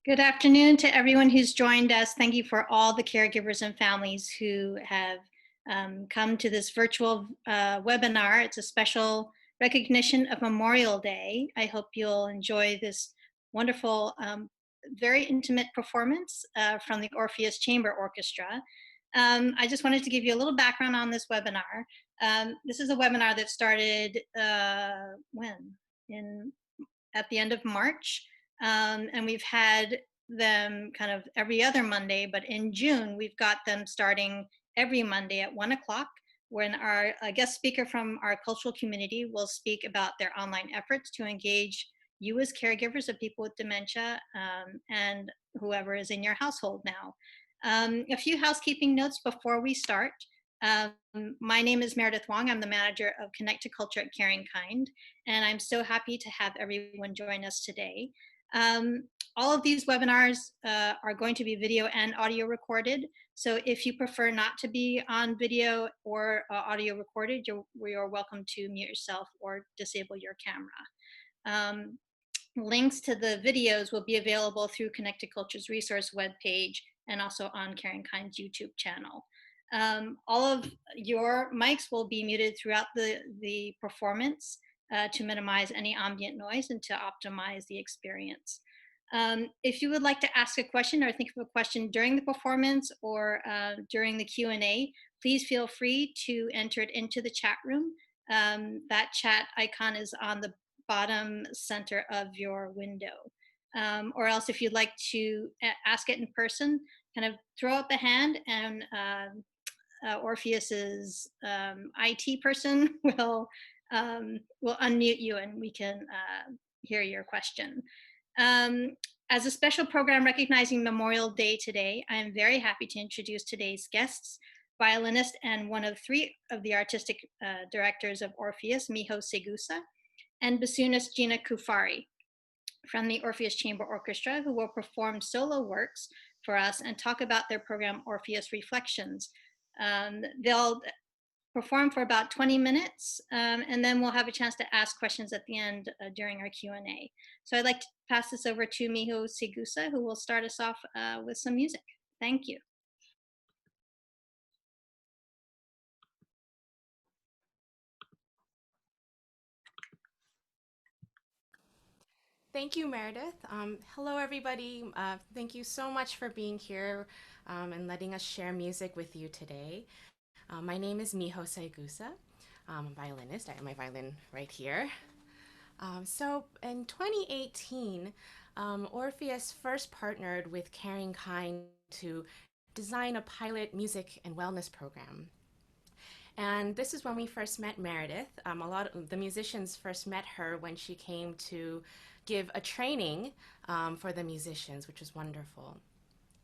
Good afternoon to everyone who's joined us. Thank you for all the caregivers and families who have come to this virtual webinar. It's a special recognition of Memorial Day. I hope you'll enjoy this wonderful, very intimate performance from the Orpheus Chamber Orchestra. I just wanted to give you a little background on this webinar. This is a webinar that started when? At the end of March. And we've had them kind of every other Monday, but in June, we've got them starting every Monday at 1 o'clock, when our guest speaker from our cultural community will speak about their online efforts to engage you as caregivers of people with dementia and whoever is in your household now. A few housekeeping notes before we start. Um, my name is Meredith Wong. I'm the manager of Connect to Culture at CaringKind, and I'm so happy to have everyone join us today. All of these webinars are going to be video and audio recorded. So if you prefer not to be on video or audio recorded, you're welcome to mute yourself or disable your camera. Links to the videos will be available through Connect to Culture's resource webpage and also on CaringKind's YouTube channel. All of your mics will be muted throughout the performance to minimize any ambient noise and to optimize the experience. If you would like to ask a question or think of a question during the performance or during the Q&A, please feel free to enter it into the chat room. That chat icon is on the bottom center of your window. Or else if you'd like to ask it in person, kind of throw up a hand and Orpheus's IT person will unmute you and we can hear your question. As a special program recognizing Memorial Day today, I am very happy to introduce today's guests, violinist and one of three of the artistic directors of Orpheus, Miho Segusa, and bassoonist Gina Kufari from the Orpheus Chamber Orchestra, who will perform solo works for us and talk about their program Orpheus Reflections. They'll perform for about 20 minutes, and then we'll have a chance to ask questions at the end during our Q&A. So I'd like to pass this over to Miho Segusa, who will start us off with some music. Thank you. Thank you, Meredith. Hello, everybody. Thank you so much for being here and letting us share music with you today. My name is Miho Segusa. I'm a violinist. I have my violin right here. So in 2018, Orpheus first partnered with CaringKind to design a pilot music and wellness program. And this is when we first met Meredith. A lot of the musicians first met her when she came to give a training for the musicians, which was wonderful.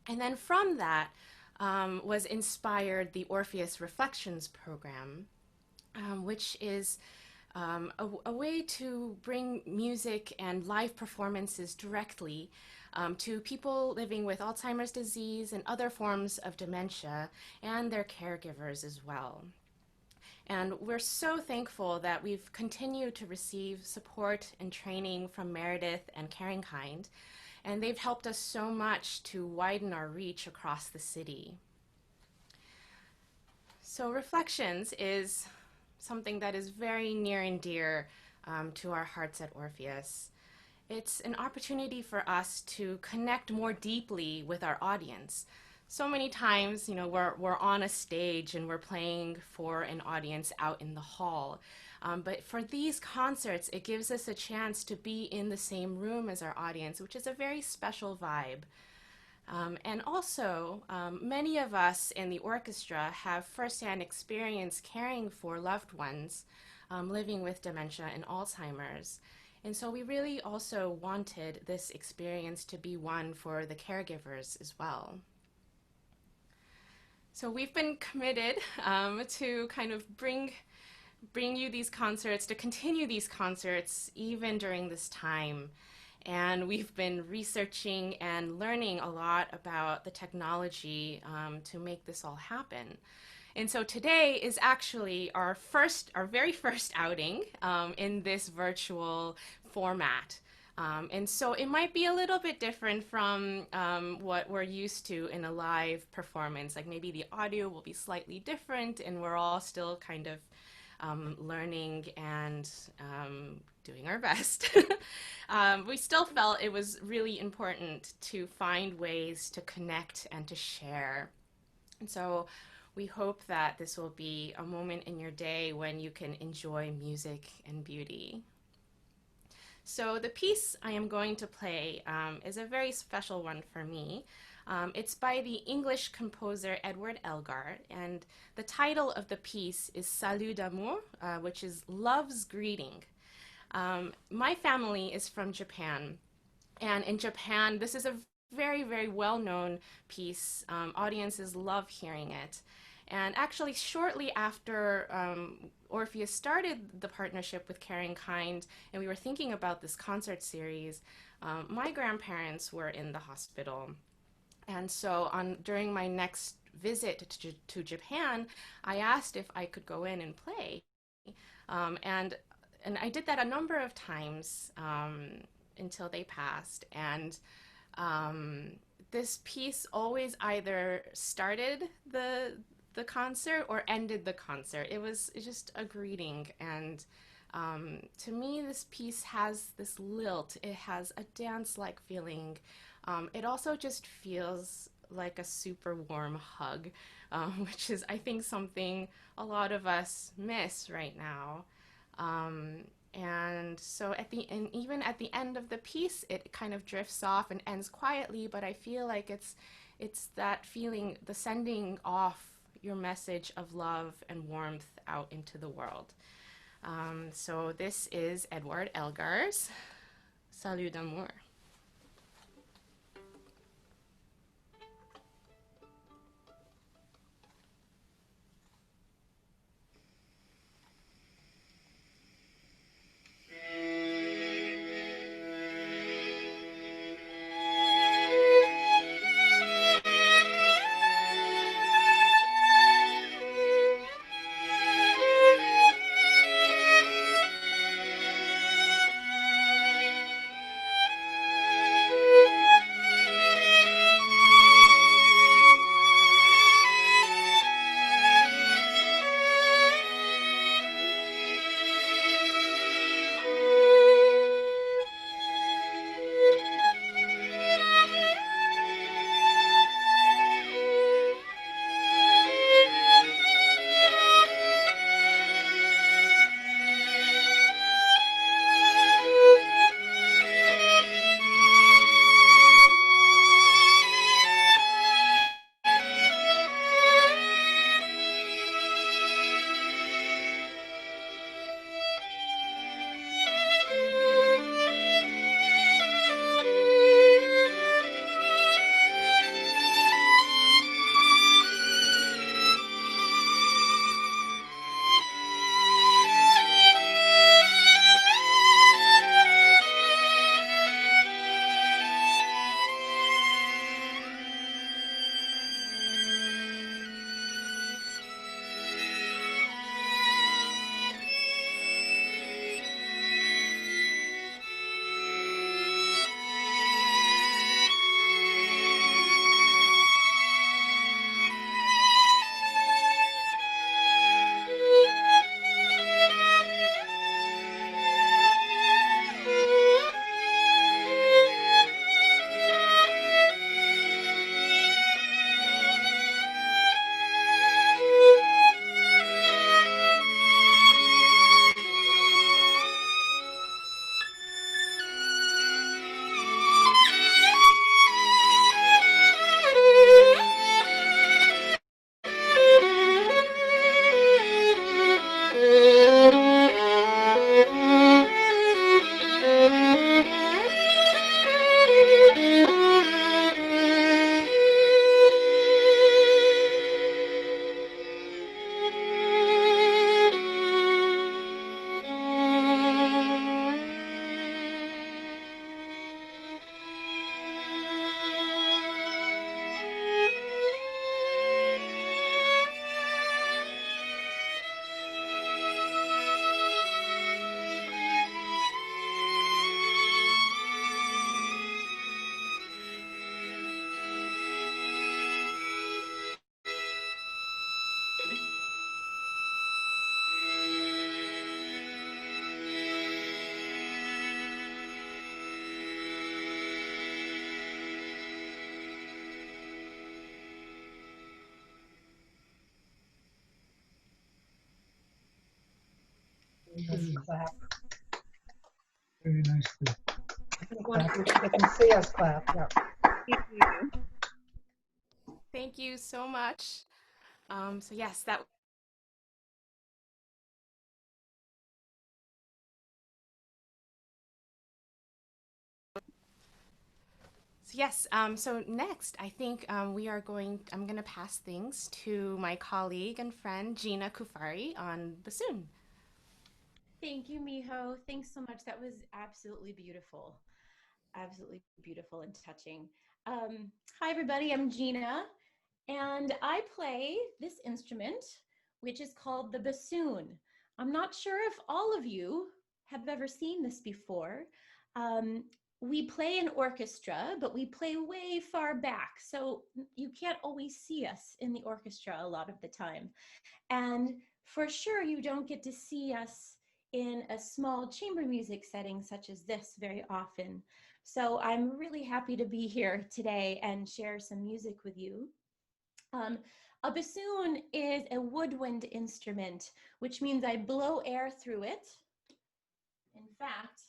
And then from that was inspired the Orpheus Reflections program, which is a way to bring music and live performances directly to people living with Alzheimer's disease and other forms of dementia and their caregivers as well. And we're so thankful that we've continued to receive support and training from Meredith and CaringKind, and they've helped us so much to widen our reach across the city. So Reflections is something that is very near and dear to our hearts at Orpheus. It's an opportunity for us to connect more deeply with our audience. So many times, you know, we're on a stage and we're playing for an audience out in the hall. But for these concerts, it gives us a chance to be in the same room as our audience, which is a very special vibe. And also, many of us in the orchestra have firsthand experience caring for loved ones living with dementia and Alzheimer's. And so we really also wanted this experience to be one for the caregivers as well. So we've been committed to kind of bring you these concerts, to continue these concerts even during this time. And we've been researching and learning a lot about the technology to make this all happen. And so today is actually our very first outing in this virtual format. And so it might be a little bit different from what we're used to in a live performance. Like maybe the audio will be slightly different, and we're all still kind of learning and doing our best. We still felt it was really important to find ways to connect and to share. And so we hope that this will be a moment in your day when you can enjoy music and beauty. So the piece I am going to play is a very special one for me. It's by the English composer Edward Elgar, and the title of the piece is Salut d'amour, which is love's greeting. My family is from Japan, and in Japan, this is a very, very well-known piece. Audiences love hearing it. And actually, shortly after Orpheus started the partnership with CaringKind, and we were thinking about this concert series, my grandparents were in the hospital. And so during my next visit to Japan, I asked if I could go in and play. And I did that a number of times until they passed. And this piece always either started the concert or ended the concert. It was just a greeting. And to me, this piece has this lilt. It has a dance-like feeling. It also just feels like a super warm hug, which is, I think, something a lot of us miss right now. And so and even at the end of the piece, it kind of drifts off and ends quietly, but I feel like it's that feeling, the sending off your message of love and warmth out into the world. So this is Edward Elgar's Salut d'amour. Nice clap. Very nicely. Clap. They can see us clap. Yeah. Thank you so much. So yes, that. So yes, so next, I think I'm going to pass things to my colleague and friend, Gina Kufari on bassoon. Thank you, Miho. Thanks so much. That was absolutely beautiful. Absolutely beautiful and touching. Hi, everybody. I'm Gina, and I play this instrument, which is called the bassoon. I'm not sure if all of you have ever seen this before. Um, we play an orchestra, but we play way far back, so you can't always see us in the orchestra a lot of the time. And for sure, you don't get to see us in a small chamber music setting such as this very often. So I'm really happy to be here today and share some music with you. Um, a bassoon is a woodwind instrument, which means I blow air through it. In fact,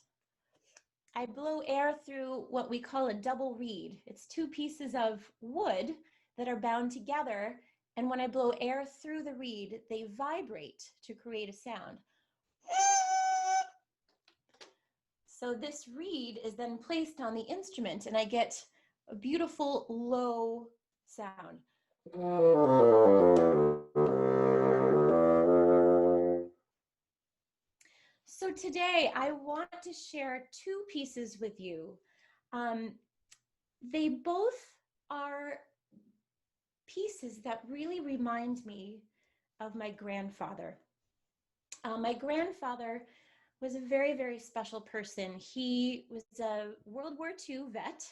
I blow air through what we call a double reed. It's two pieces of wood that are bound together, and when I blow air through the reed, they vibrate to create a sound. So this reed is then placed on the instrument, and I get a beautiful low sound. So today I want to share two pieces with you. They both are pieces that really remind me of my grandfather. My grandfather was a very, very special person. He was a World War II vet,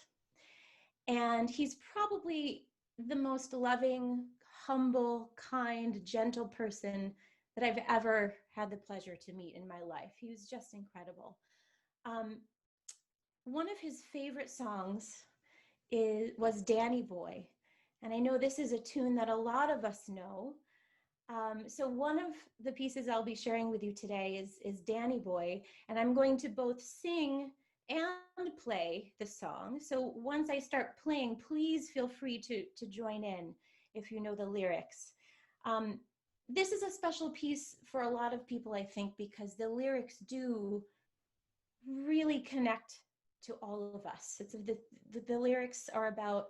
and he's probably the most loving, humble, kind, gentle person that I've ever had the pleasure to meet in my life. He was just incredible. One of his favorite songs was Danny Boy. And I know this is a tune that a lot of us know. So one of the pieces I'll be sharing with you today is Danny Boy, and I'm going to both sing and play the song. So once I start playing, please feel free to join in if you know the lyrics. This is a special piece for a lot of people, I think, because the lyrics do really connect to all of us. The lyrics are about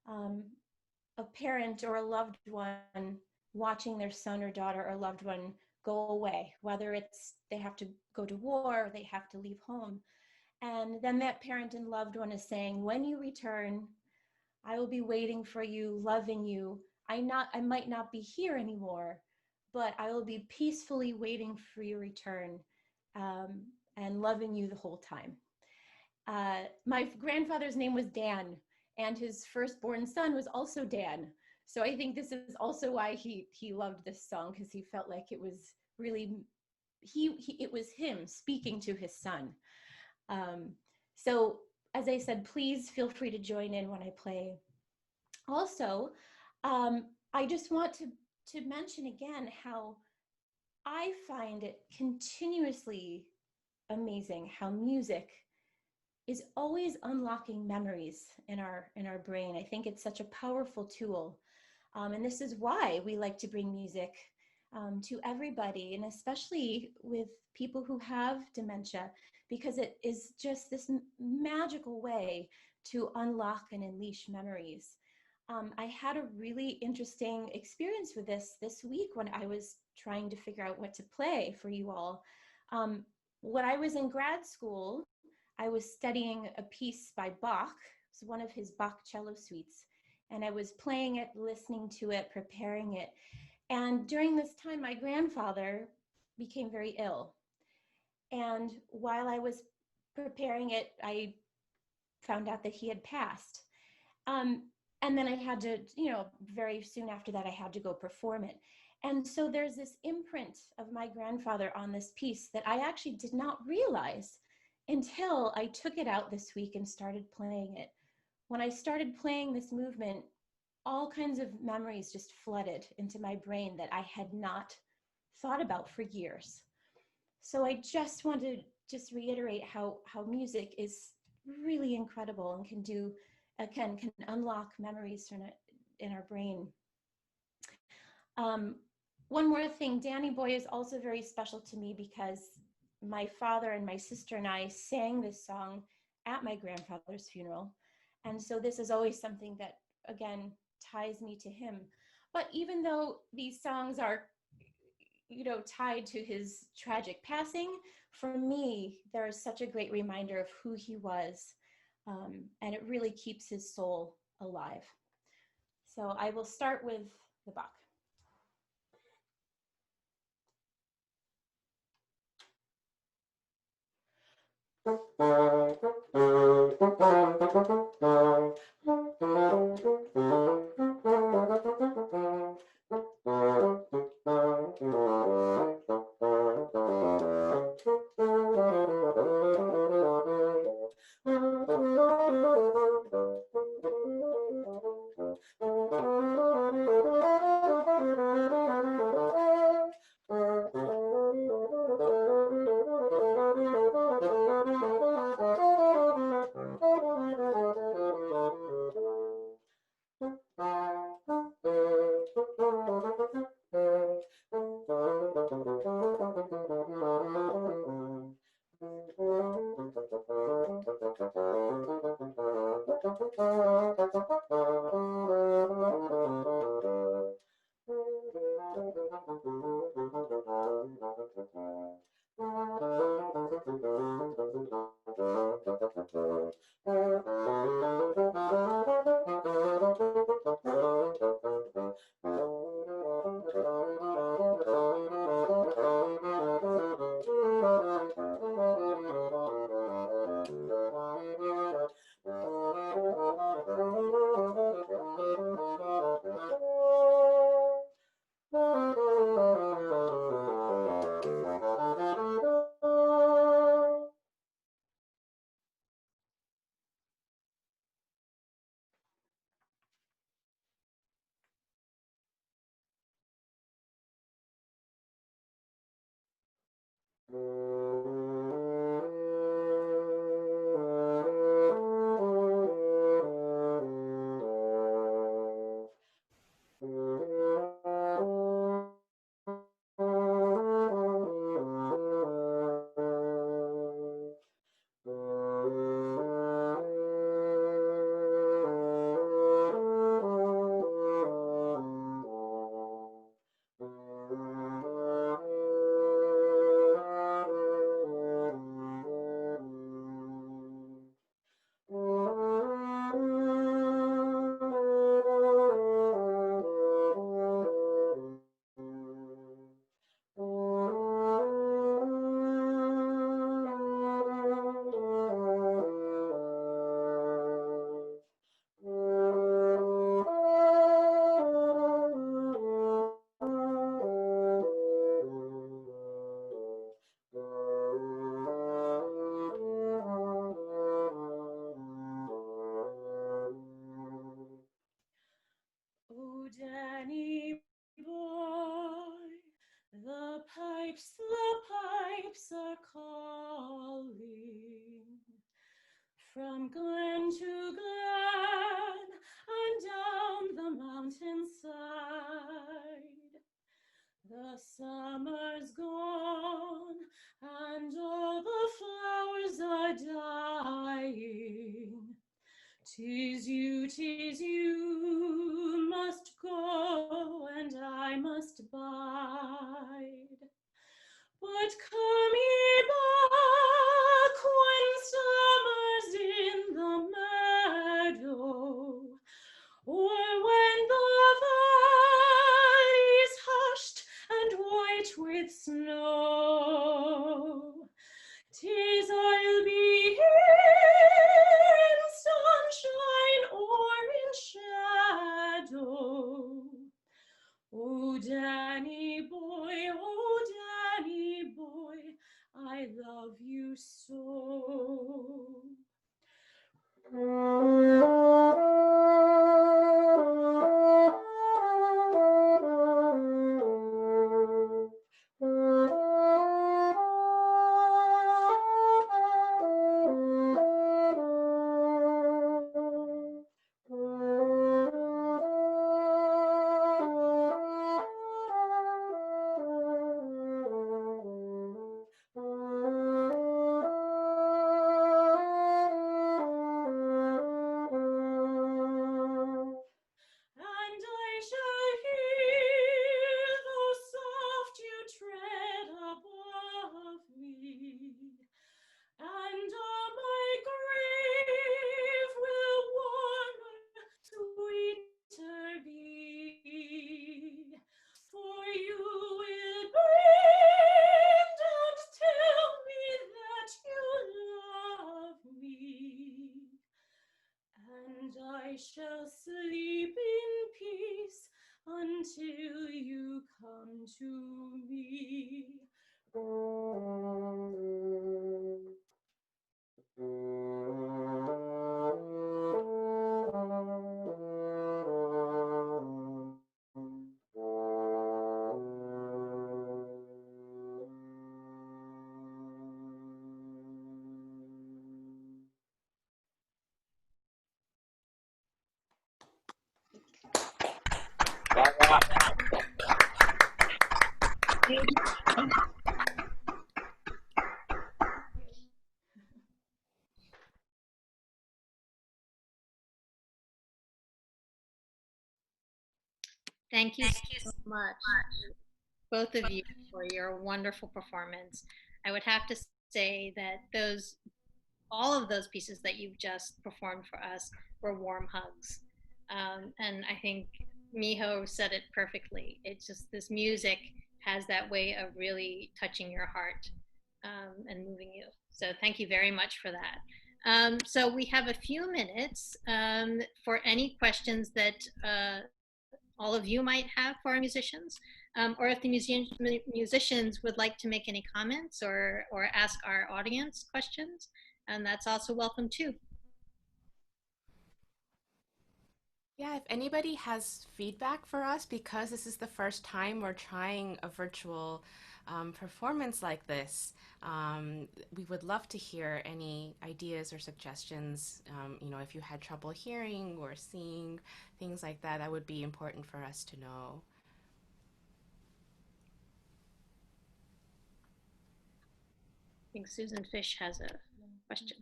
a parent or a loved one watching their son or daughter or loved one go away, whether it's they have to go to war or they have to leave home. And then that parent and loved one is saying, when you return, I will be waiting for you, loving you. I might not be here anymore, but I will be peacefully waiting for your return, and loving you the whole time. My grandfather's name was Dan, and his firstborn son was also Dan. So I think this is also why he loved this song, because he felt like it was really it was him speaking to his son. So as I said, please feel free to join in when I play. Also, I just want to mention again how I find it continuously amazing how music is always unlocking memories in our brain. I think it's such a powerful tool. And this is why we like to bring music to everybody, and especially with people who have dementia, because it is just this magical way to unlock and unleash memories. I had a really interesting experience with this week when I was trying to figure out what to play for you all. When I was in grad school, I was studying a piece by Bach. It was one of his Bach cello suites. And I was playing it, listening to it, preparing it. And during this time, my grandfather became very ill. And while I was preparing it, I found out that he had passed. And then I had to, very soon after that, I had to go perform it. And so there's this imprint of my grandfather on this piece that I actually did not realize until I took it out this week and started playing it. When I started playing this movement, all kinds of memories just flooded into my brain that I had not thought about for years. So I just want to just reiterate how music is really incredible and can unlock memories in our brain. One more thing, Danny Boy is also very special to me because my father and my sister and I sang this song at my grandfather's funeral. And so this is always something that, again, ties me to him. But even though these songs are, tied to his tragic passing, for me, there is such a great reminder of who he was. And it really keeps his soul alive. So I will start with the Bach. Oh, Danny boy, the pipes are calling from glen to glen and down the mountainside. The summer's gone and all the flowers are dying. 'Tis you must go and I must bide. But come ye back when summer's in the meadow, or when the valley's hushed and white with snow. 'Tis I'll be in sunshine or in and I shall sleep in peace until you come to me. Thank you so much, both of you, for your wonderful performance. I would have to say that all of those pieces that you've just performed for us were warm hugs. And I think Miho said it perfectly. It's just this music has that way of really touching your heart and moving you. So thank you very much for that. So we have a few minutes for any questions that all of you might have for our musicians, or if the musicians would like to make any comments or ask our audience questions, and that's also welcome too. Yeah, if anybody has feedback for us, because this is the first time we're trying a virtual performance like this, we would love to hear any ideas or suggestions. You know, if you had trouble hearing or seeing, things like that, that would be important for us to know. I think Susan Fish has a question.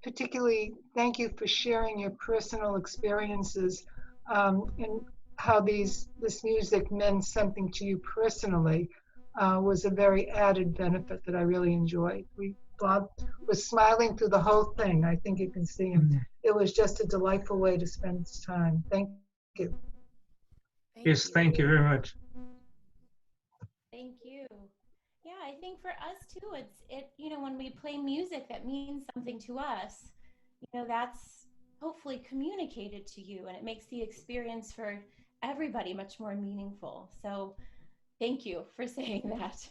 Particularly, thank you for sharing your personal experiences and how this music meant something to you personally. Was a very added benefit that I really enjoyed. Bob was smiling through the whole thing. I think you can see him. It was just a delightful way to spend this time. Thank you. Yes, thank you very much. Thank you. Yeah, I think for us too, you know, when we play music that means something to us, you know, that's hopefully communicated to you, and it makes the experience for everybody much more meaningful. So thank you for saying that.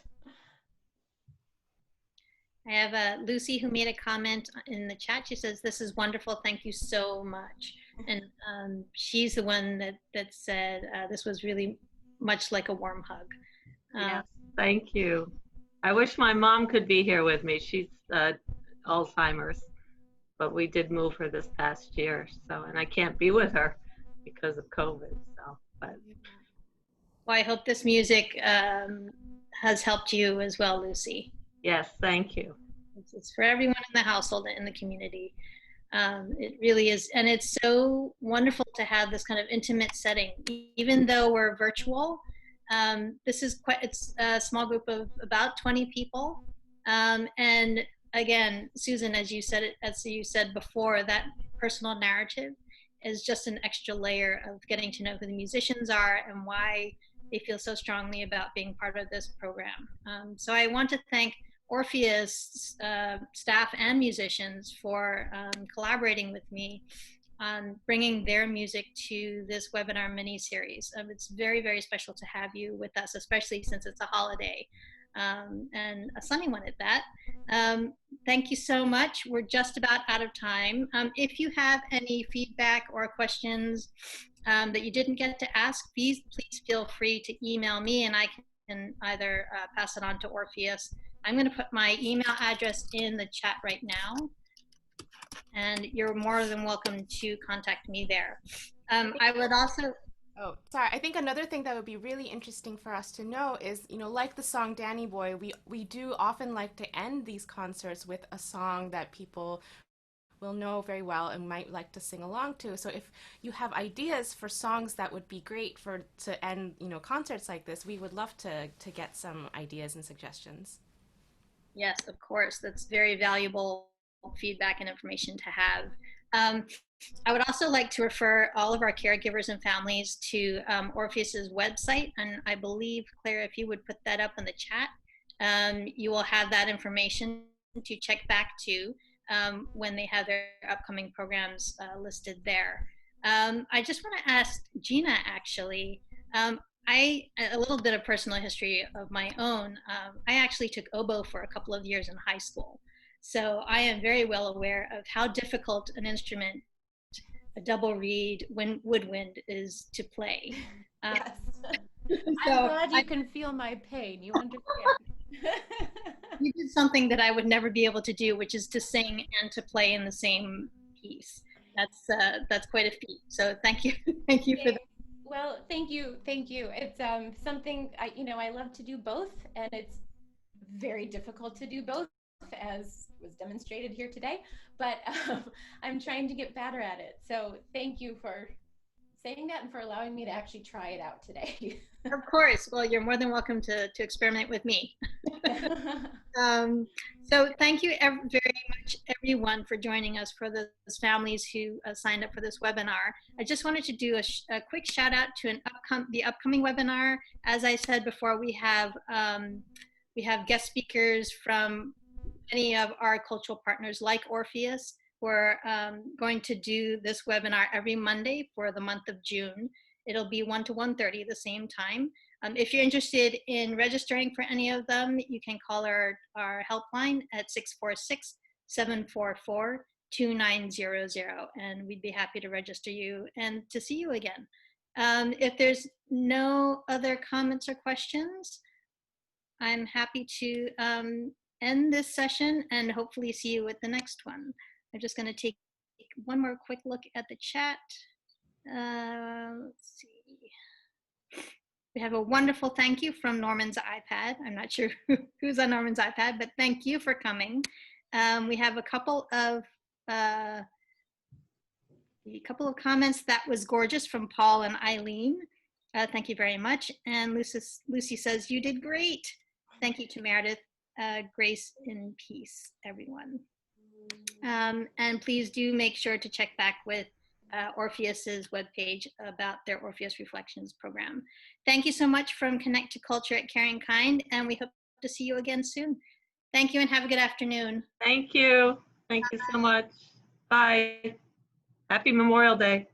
I have Lucy who made a comment in the chat. She says, "This is wonderful. Thank you so much." And she's the one that said this was really much like a warm hug. Yes, thank you. I wish my mom could be here with me. She's Alzheimer's, but we did move her this past year. So, and I can't be with her because of COVID. So, but. Well, I hope this music has helped you as well, Lucy. Yes, thank you. It's for everyone in the household and in the community. It really is. And it's so wonderful to have this kind of intimate setting, even though we're virtual. This is it's a small group of about 20 people. And again, Susan, as you said before, that personal narrative is just an extra layer of getting to know who the musicians are and why they feel so strongly about being part of this program. So I want to thank Orpheus staff and musicians for collaborating with me on bringing their music to this webinar mini-series. It's very, very special to have you with us, especially since it's a holiday and a sunny one at that. Thank you so much. We're just about out of time. If you have any feedback or questions that you didn't get to ask, please feel free to email me and I can either pass it on to Orpheus. I'm going to put my email address in the chat right now, and you're more than welcome to contact me there. I would also... Oh, sorry. I think another thing that would be really interesting for us to know is, you know, like the song Danny Boy, we do often like to end these concerts with a song that people will know very well and might like to sing along to. So if you have ideas for songs that would be great to end, you know, concerts like this, we would love to get some ideas and suggestions. Yes, of course. That's very valuable feedback and information to have. I would also like to refer all of our caregivers and families to Orpheus's website, and I believe, Claire, if you would put that up in the chat, You will have that information to check back to when they have their upcoming programs listed there. I just want to ask Gina, actually, a little bit of personal history of my own. I actually took oboe for a couple of years in high school. So I am very well aware of how difficult an instrument, a double reed woodwind, is to play. Yes. So I'm glad you can feel my pain. You understand. you did something that I would never be able to do, which is to sing and to play in the same piece. That's quite a feat. So thank you, thank you for that. Well, thank you, thank you. It's something I love to do both, and it's very difficult to do both, as was demonstrated here today. But I'm trying to get better at it. So thank you for saying that and for allowing me to actually try it out today. Of course. Well, you're more than welcome to experiment with me. So thank you very much, everyone, for joining us, for those families who signed up for this webinar. I just wanted to do a quick shout out to the upcoming webinar. As I said before, we have guest speakers from many of our cultural partners like Orpheus. We're going to do this webinar every Monday for the month of June. It'll be 1 to 1:30, the same time. If you're interested in registering for any of them, you can call our helpline at 646-744-2900, and we'd be happy to register you and to see you again. If there's no other comments or questions, I'm happy to end this session and hopefully see you at the next one. I'm just going to take one more quick look at the chat. Let's see. We have a wonderful thank you from Norman's iPad. I'm not sure who's on Norman's iPad, but thank you for coming. We have a couple of comments. That was gorgeous from Paul and Eileen. Thank you very much. And Lucy says, you did great. Thank you to Meredith. Grace in peace, everyone. And please do make sure to check back with Orpheus's webpage about their Orpheus Reflections program. Thank you so much from Connect to Culture at CaringKind, and we hope to see you again soon. Thank you and have a good afternoon. Thank you. Thank you so much. Bye. Happy Memorial Day.